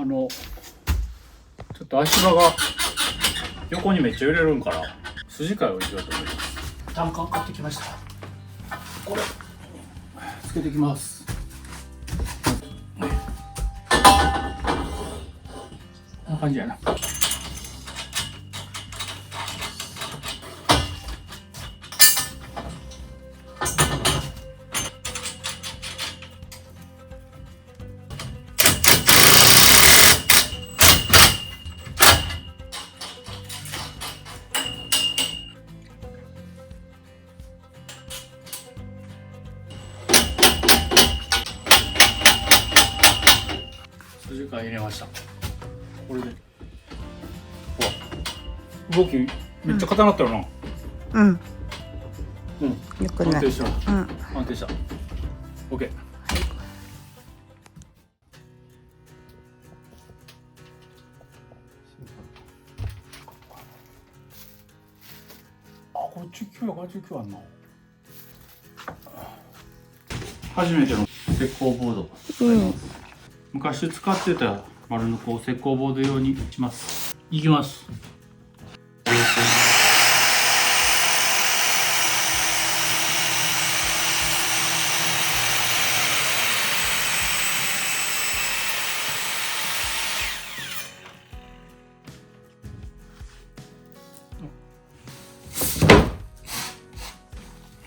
ちょっと足場が横にめっちゃ揺れるんから筋替えをしようと思います。単管買ってきました。これつけていきます。こんな感じやな。筋替え入れました。これで動きめっちゃ硬なったよな。うん。うん。よくない。安定した。うん。安定した。OK。あ、これ19や89あんな。初めての石膏ボード。うん。昔使ってた丸のこう石膏ボード用にします。いきます。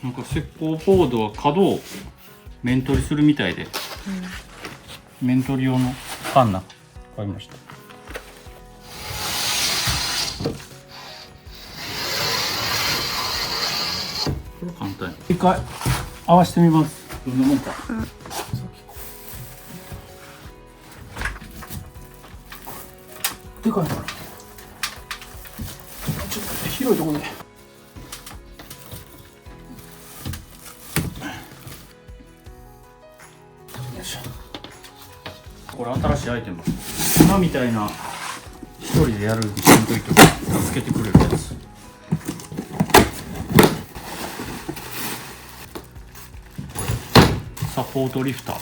なんか石膏ボードは角を面取りするみたいで、面取り用のカンナ買いました。これ簡単や。一回合わせてみます。どんなもんか。でかいな。ちょっと広いところで。これ新しいアイテム。今みたいな一人でやるしんどいとき助けてくれるやつ。サポートリフター。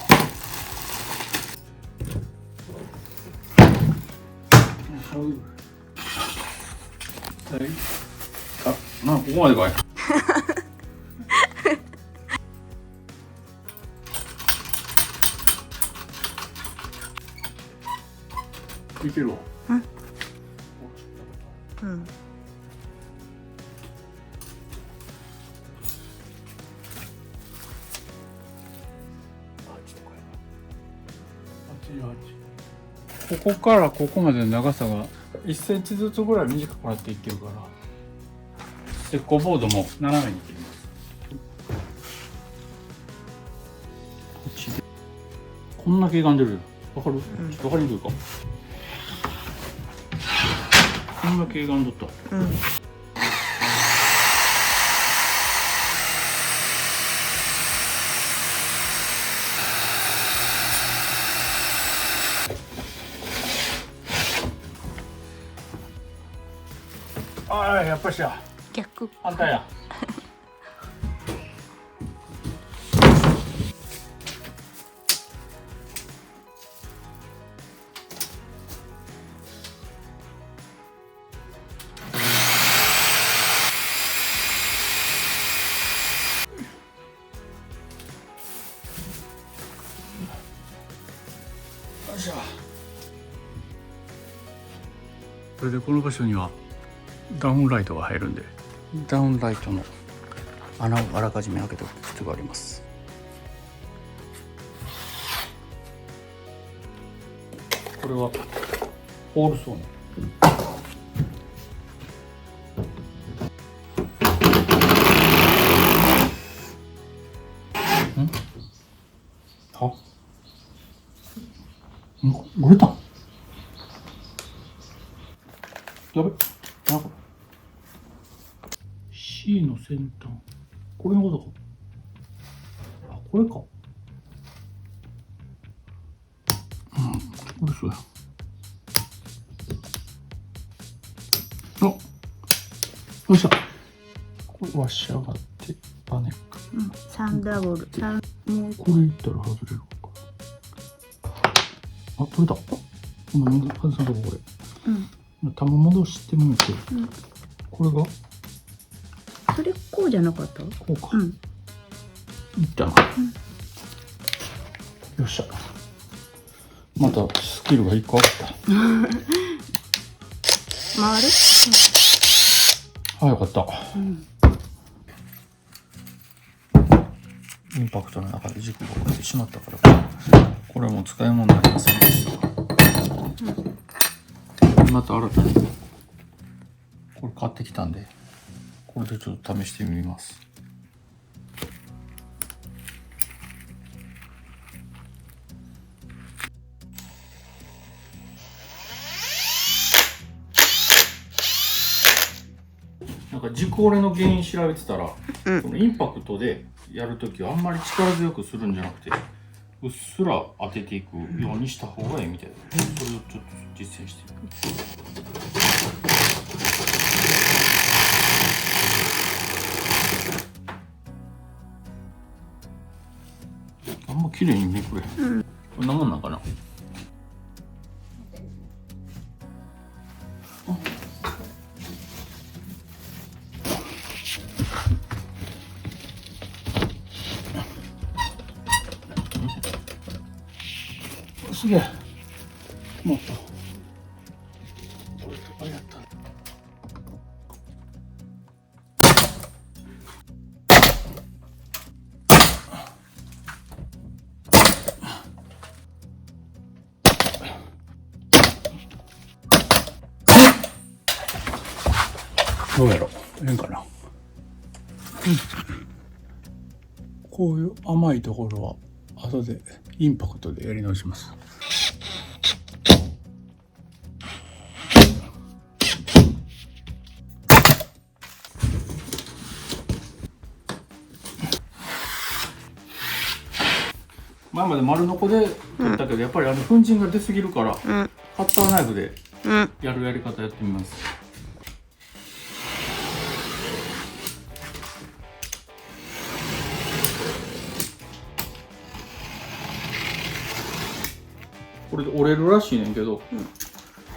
あ、な、ここまでかい。いけるわ。うん。うん。ここからここまでの長さが1センチずつぐらい短くなっていってるから、石膏ボードも斜めに切ります。こっちでこんな毛が出るよ。わかる？ちょっとわかりにくいか。こんな毛がんどった。うん。ああ、やっぱしや。逆。反対や。よいしょ。これでこの場所にはダウンライトが入るんで、ダウンライトの穴をあらかじめ開けておく必要があります。これはホールソーね。折れた。やべ。なんか C の先端。これのことか。あ、これか。これそうや。あ、よっしゃ。これワッシャーがあってバネ。3ダブル。これいったら外れるか。あ、取れた。外さんとここうん。れ玉戻してみて、うんこれがそれこうじゃなかった？こうか、うん。いったな、よっしゃ。またスキルが1個あった。回る？あ、よかった。うん。インパクトの中で軸が置いてしまったから、これはもう使い物になりませんでした。また新たにこれ買ってきたんで、これでちょっと試してみます。なんか軸折れの原因調べてたら、このインパクトでやるときはあんまり力強くするんじゃなくて、うっすら当てていくようにした方がいいみたいな。それをちょっと実践してみる。あんま綺麗にめくれへん。こんなもんなんかな。すげえ。もっと。これあれやったね。どうやろう。ええんかな。こういう甘いところは後でインパクトでやり直します。前まで丸ノコで取ったけど、やっぱり粉塵が出すぎるから、カッターナイフでやるやり方やってみます。これで折れるらしいねんけど、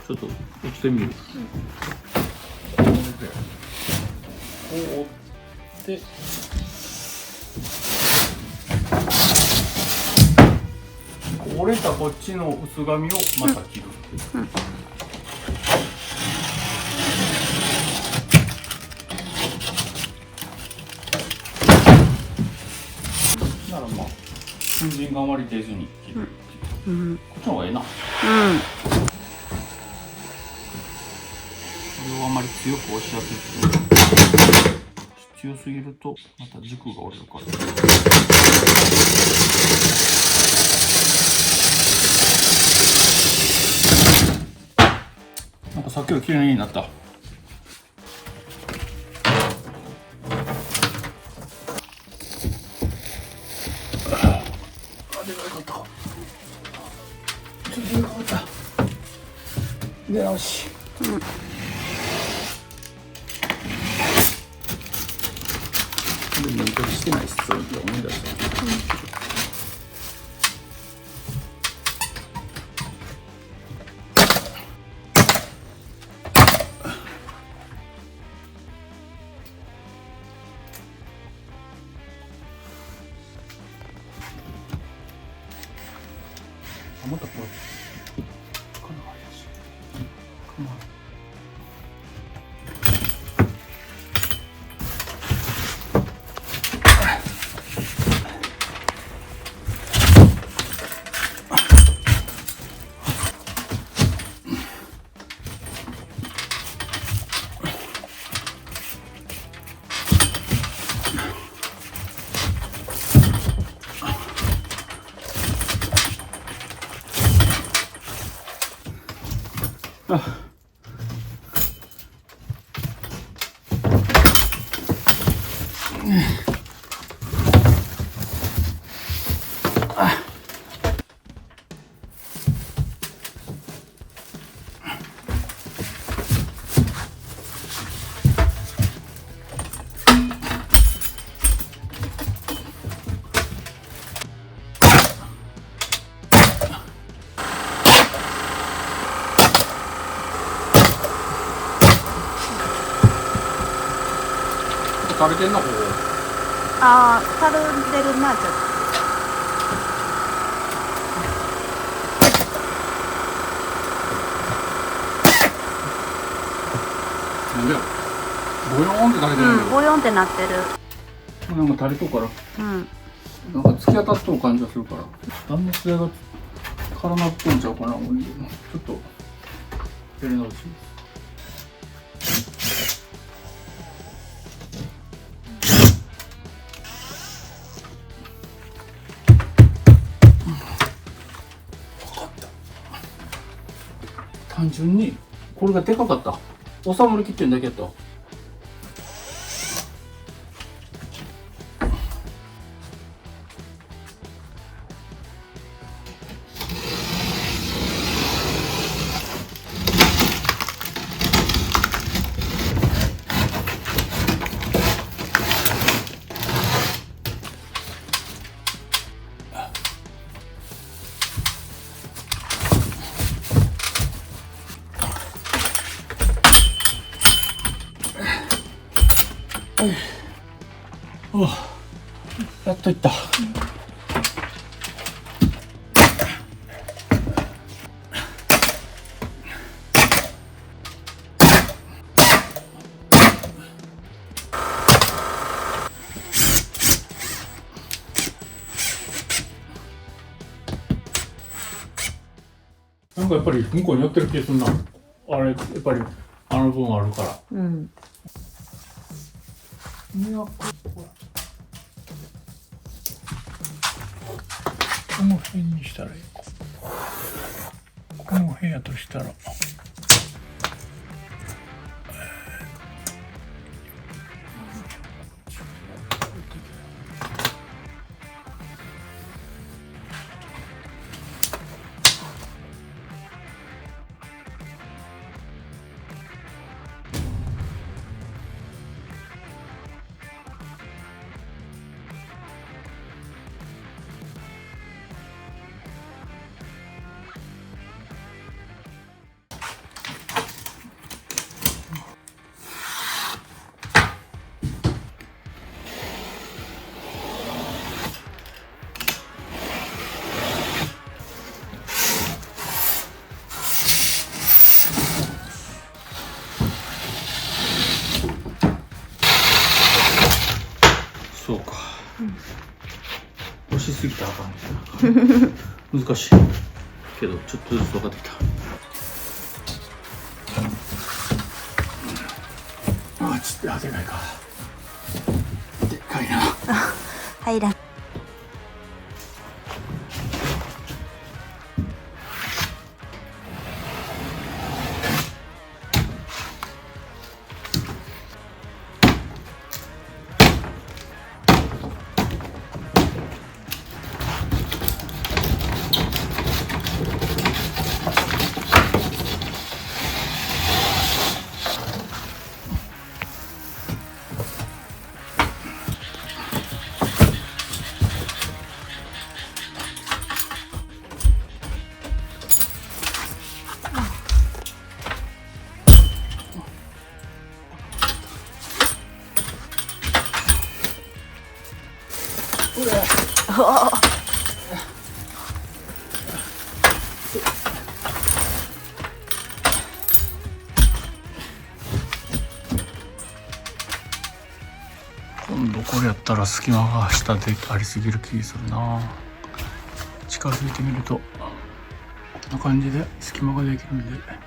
ちょっと落ちてみる。こう折って折れたこっちの薄紙をまた切る。ならまあ粉塵があまり出ずに切る。こっちの方がええな。これをあまり強く押し当てて、強すぎるとまた軸が折れるから。なんかさっきより綺麗になった。出直し。面取りしてないし、そういうの思い出した。またこれ。垂れてんなここ。ああ、たるんでるな、ちょっなんでやろ。ボヨーンって垂れてと。るんだボヨンってなってる。けど、なんか垂れとうからうん。なんか突き当たっとる感じがするから断熱材が絡まっとんちゃうかな。俺ちょっとやり直し。単純にこれがでかかった。収まりきってんだけやった。やっといった。なんかやっぱり向こうに寄ってる気がするな。あれやっぱりあの分あるから。うん。この辺にしたらいい。この辺やとしたら。そうか。押しすぎたらあかん。難しい。けどちょっとずつ分かってきた。あ、ちょっとでかいか。でかいな。入らん。今度これやったら隙間が下でありすぎる気がするな。近づいてみるとこんな感じで隙間ができるんで。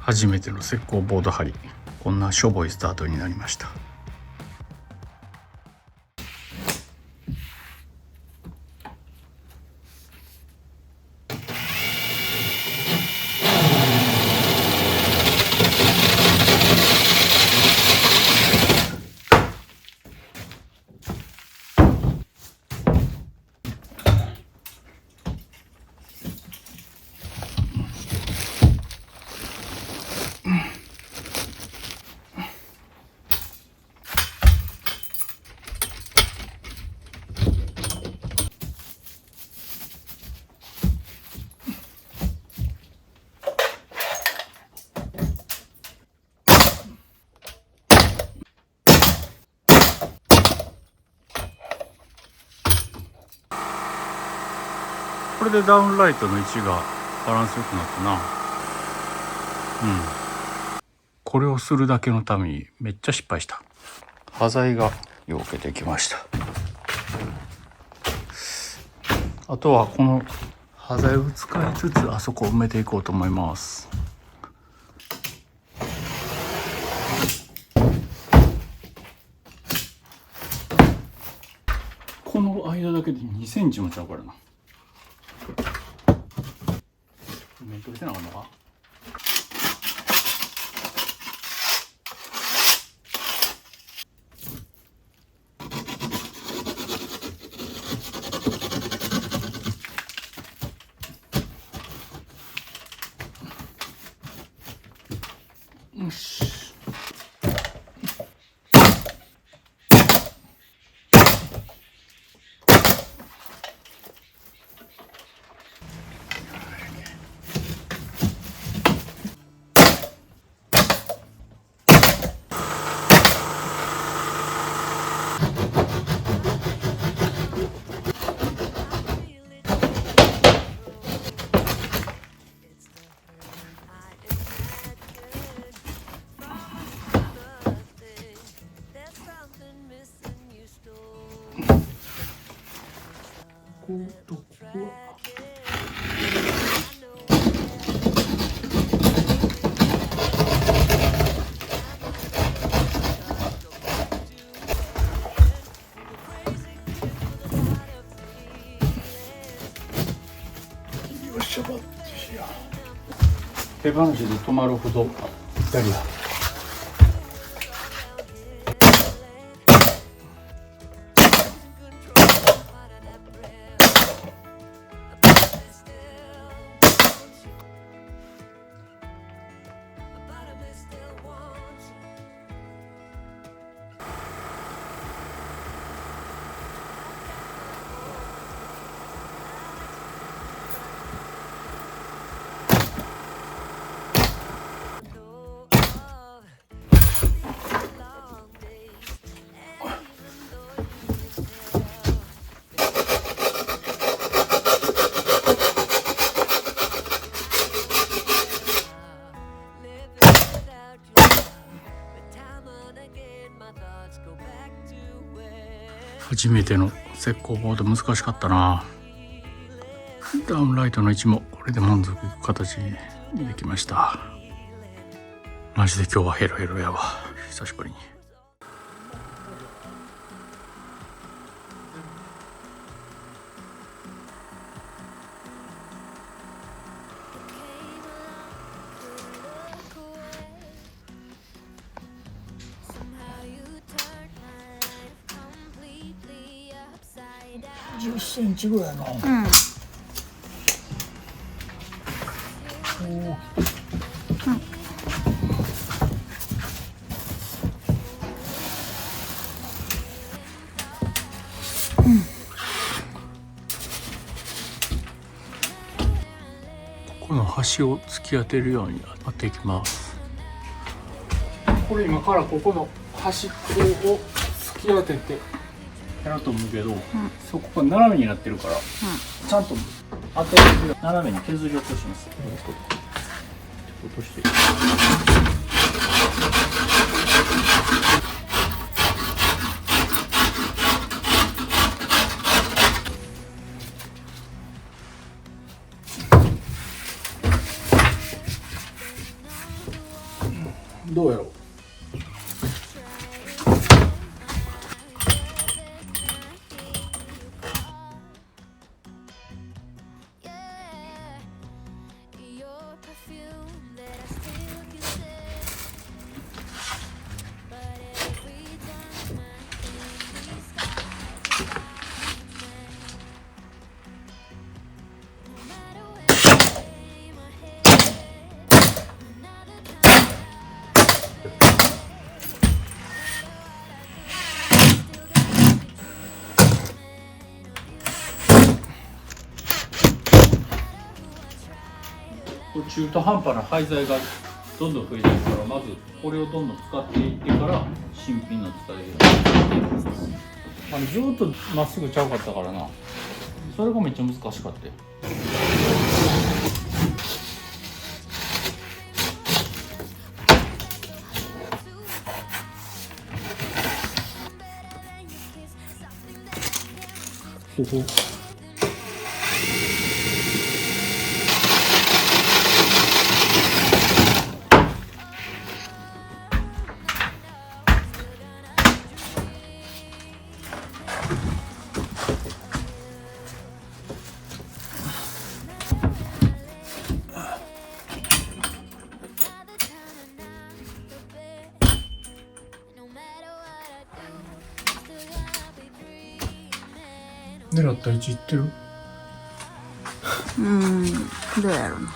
初めての石膏ボード貼り、こんなしょぼいスタートになりました。これでダウンライトの位置がバランスよくなったな。これをするだけのためにめっちゃ失敗した。端材がようけてきました。あとはこの端材を使いつつあそこを埋めていこうと思います。この間だけで2センチもちゃうからな。面取れてなかったのか。よし。手放しで止まるほどぴったりだ。初めての石膏ボード難しかったな。ダウンライトの位置もこれで満足いく形にできました。マジで今日はヘロヘロやわ。久しぶりに。10センチぐらいの。ここの端を突き当てるように当てていきます。これ今からここの端っこを突き当ててやろうと思うけど、そこが斜めになってるから、ちゃんと当てる斜めに削り落とします。落として。どうやろう。中途半端な廃材がどんどん増えていくから、まずこれをどんどん使っていってから新品の使えるようになって、ずーっとまっすぐちゃうかったからな、それがめっちゃ難しかったよ。ここ狙った位置いってる？どうやろうな。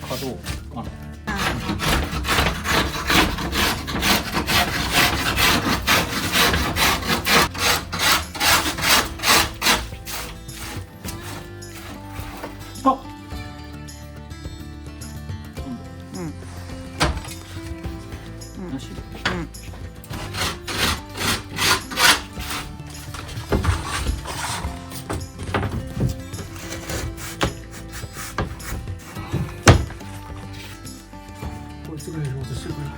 角をなし。こいつがやろうとしてくれる。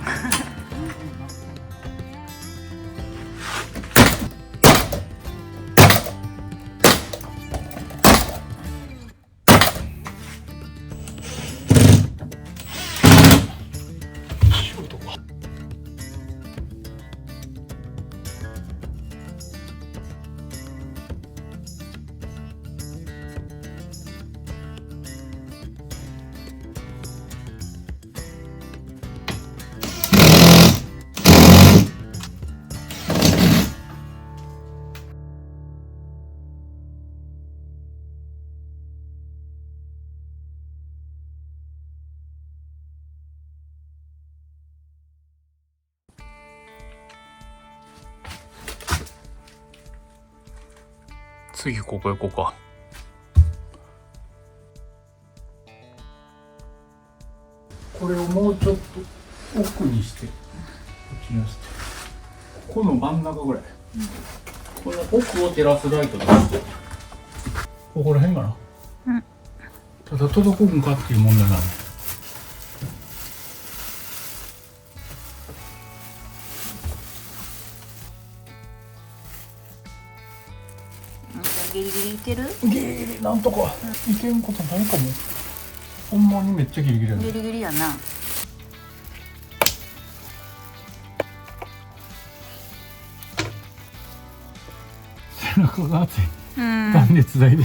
次ここ行こうか。これをもうちょっと奥にしてこっちに寄せて、ここの真ん中ぐらい。この奥を照らすライトとしてここら辺かな。うん。ただ届くんかっていう問題なの。ギリギリいける？ギリギリなんとかいけんことないかも。ほんまにめっちゃギリギリやね。ギリギリやな。背中が熱い。うん。断熱材で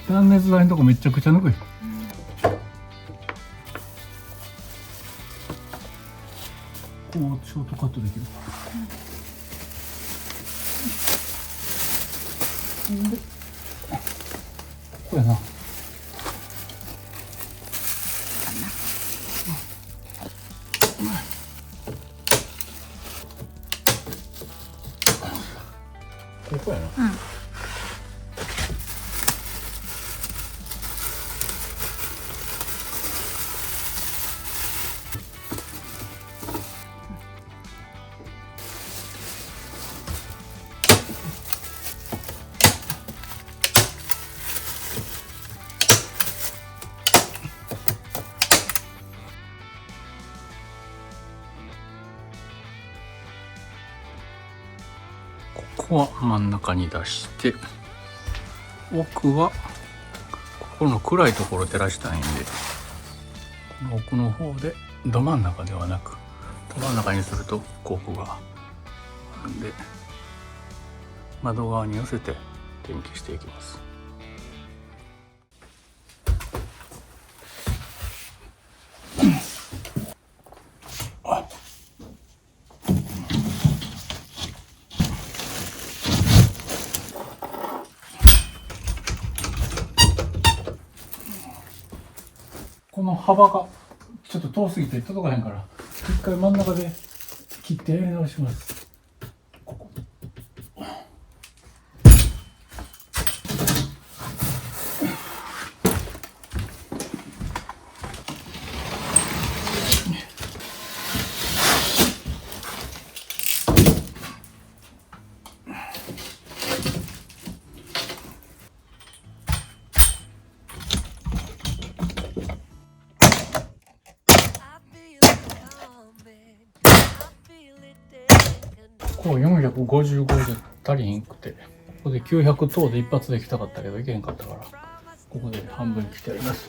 断熱材のとこめっちゃくちゃぬくい。こうショートカットできる。でここやな。ここやな。うん。ここは真ん中に出して、奥はここの暗いところを照らしたいんで、この奥の方でど真ん中ではなくど真ん中にするとコークがあるんで、窓側に寄せて電気していきます。この幅がちょっと遠すぎて届かへんから、一回真ん中で切ってやり直します。ここここ455で足りひんくて、ここで900等で一発できたかったけどいけへんかったから、ここで半分に切ってやります。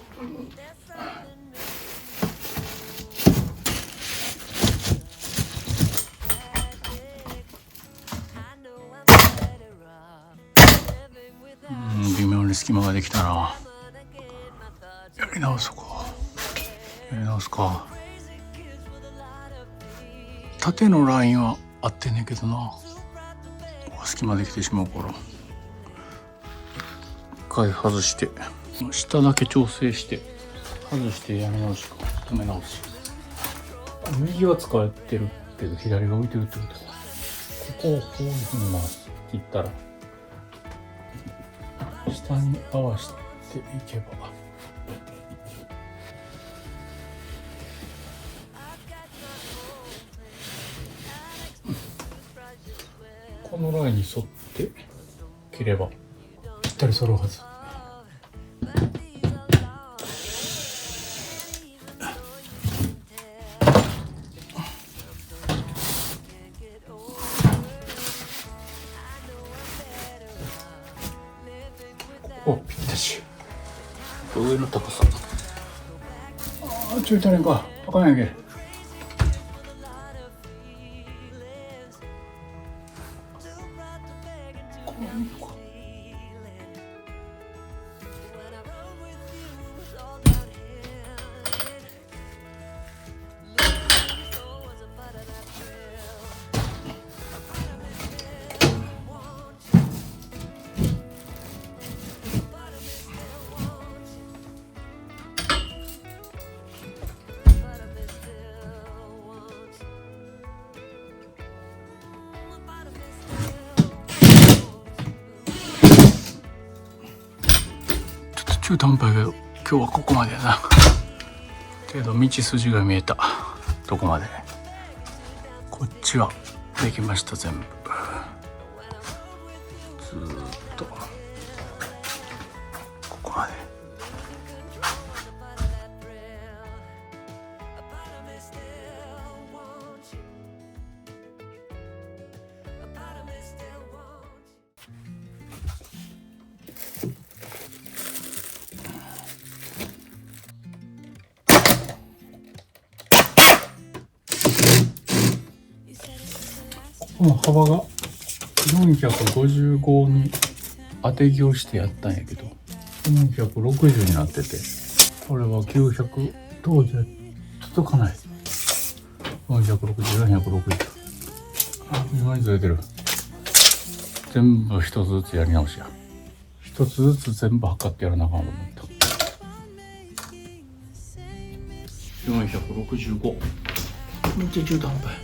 微妙に隙間ができたな。やり直そうか。やり直すか。縦のラインは合ってんねんけどな、隙間できてしまうから一回外して下だけ調整して外してやり直しか止め直し。右は使えてるけど左が浮いてるってことだ。ここをこういうふうに回す。切ったら下に合わせていけば、このラインに沿って切ればぴったり揃うはず。お、ぴったし。上の高さ。ちょい足りんか。あかんやんけ。中途半端やけど今日はここまでやな。けど道筋が見えたとこまで。こっちはできました全部。この幅が455に当て木をしてやったんやけど460になってて、これは900当時は届かない。460、460。あ、今にずれてる。全部一つずつやり直しや。一つずつ全部測ってやらなあかんと思った。465。めっちゃ中途半端や。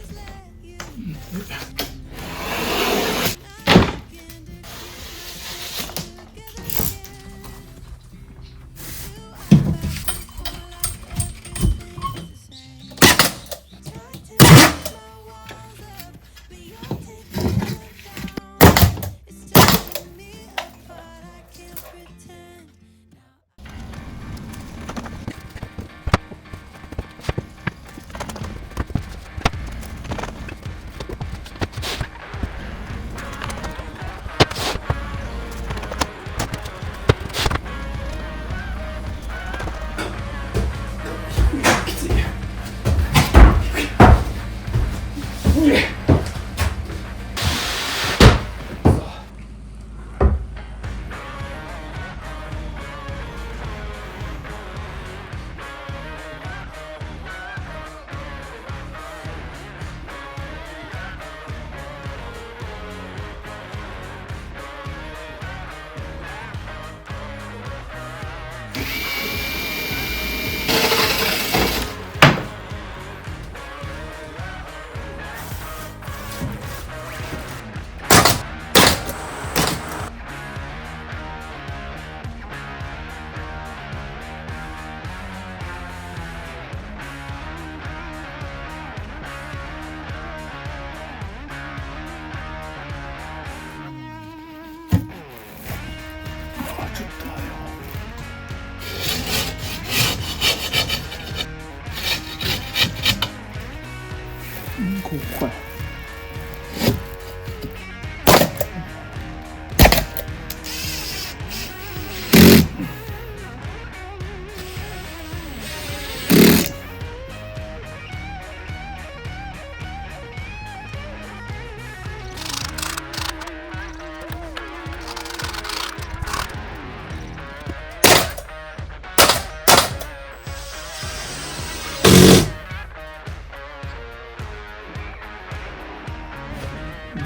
ここや。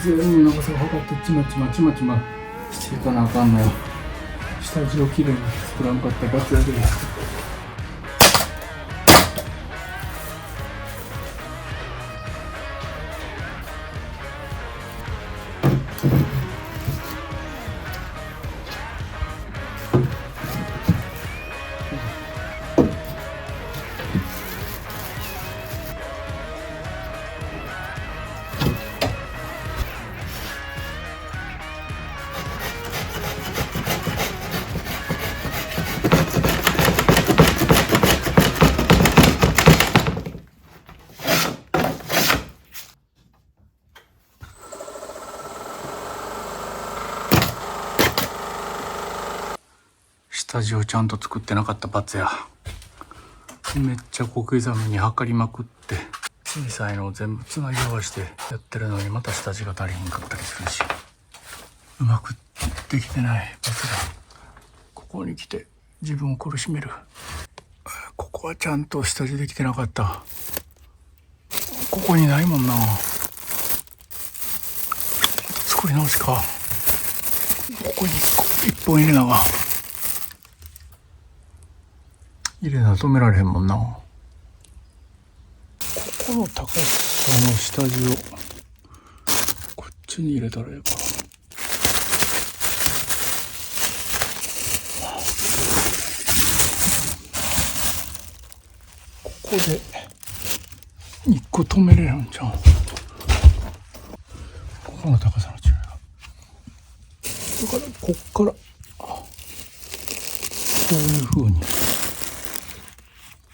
全部長さを測ってちまちましていかなあかんのよ。下地をきれいに作らんかった罰やで。下地をちゃんと作ってなかった罰や。めっちゃ小刻みに測りまくって小さいのを全部つなぎ合わせてやってるのにまた下地が足りんかったりするし、うまくできてない罰がここに来て自分を苦しめる。ここはちゃんと下地できてなかった。ここにないもんな。作り直しか。ここに一本入れなが入れな止められへんもんな。ここの高さの下地をこっちに入れたらええか。ここで1個止めれるんじゃん。ここの高さの違いが。だからこっからこういう風に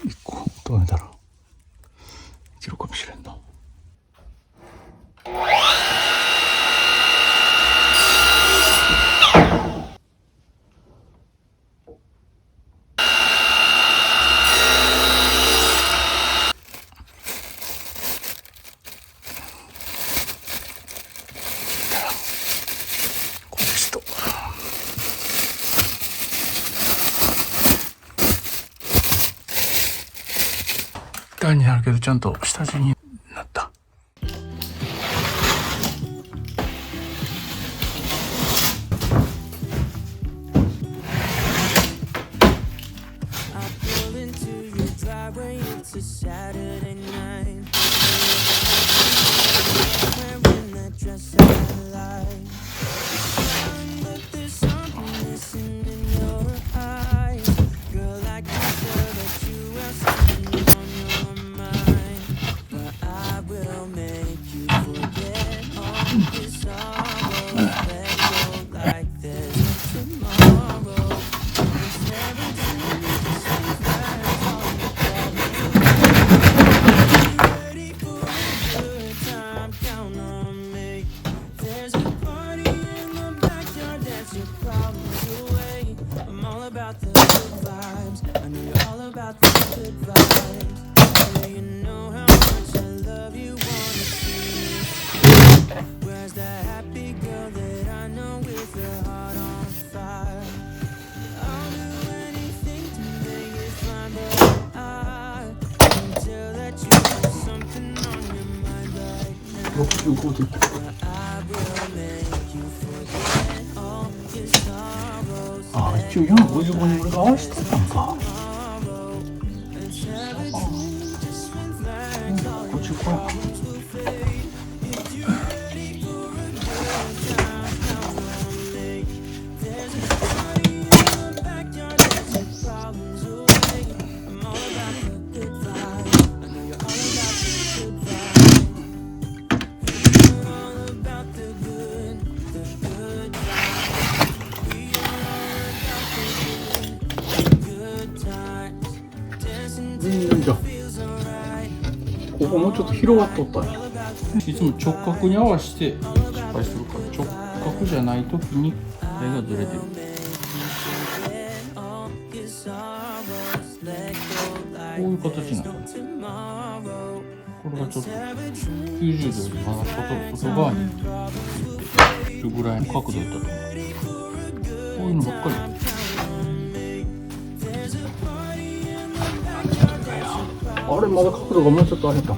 1個止めたらいけるかもしれんな。単になるけどちゃんと下地になった。65度。あ、一応455に俺が合わせてたんか。55や。ここもうちょっと広がっとったんや。いつも直角に合わせて失敗するから、直角じゃない時に絵がずれてる。こういう形になる。これがちょっと90度よりまだ外側にいるぐらいの角度だったと思う。こういうのばっかり。あれまだ角度がもうちょっとあれか。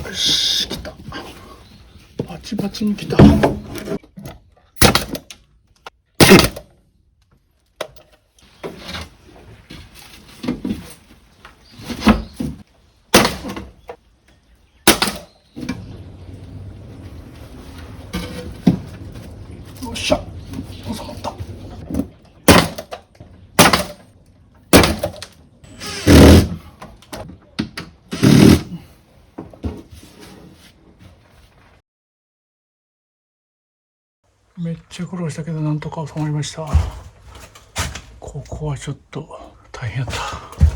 よし、来た。バチバチに来た。よっしゃ、収まった。めっちゃ苦労したけどなんとか収まりました。ここはちょっと大変やった。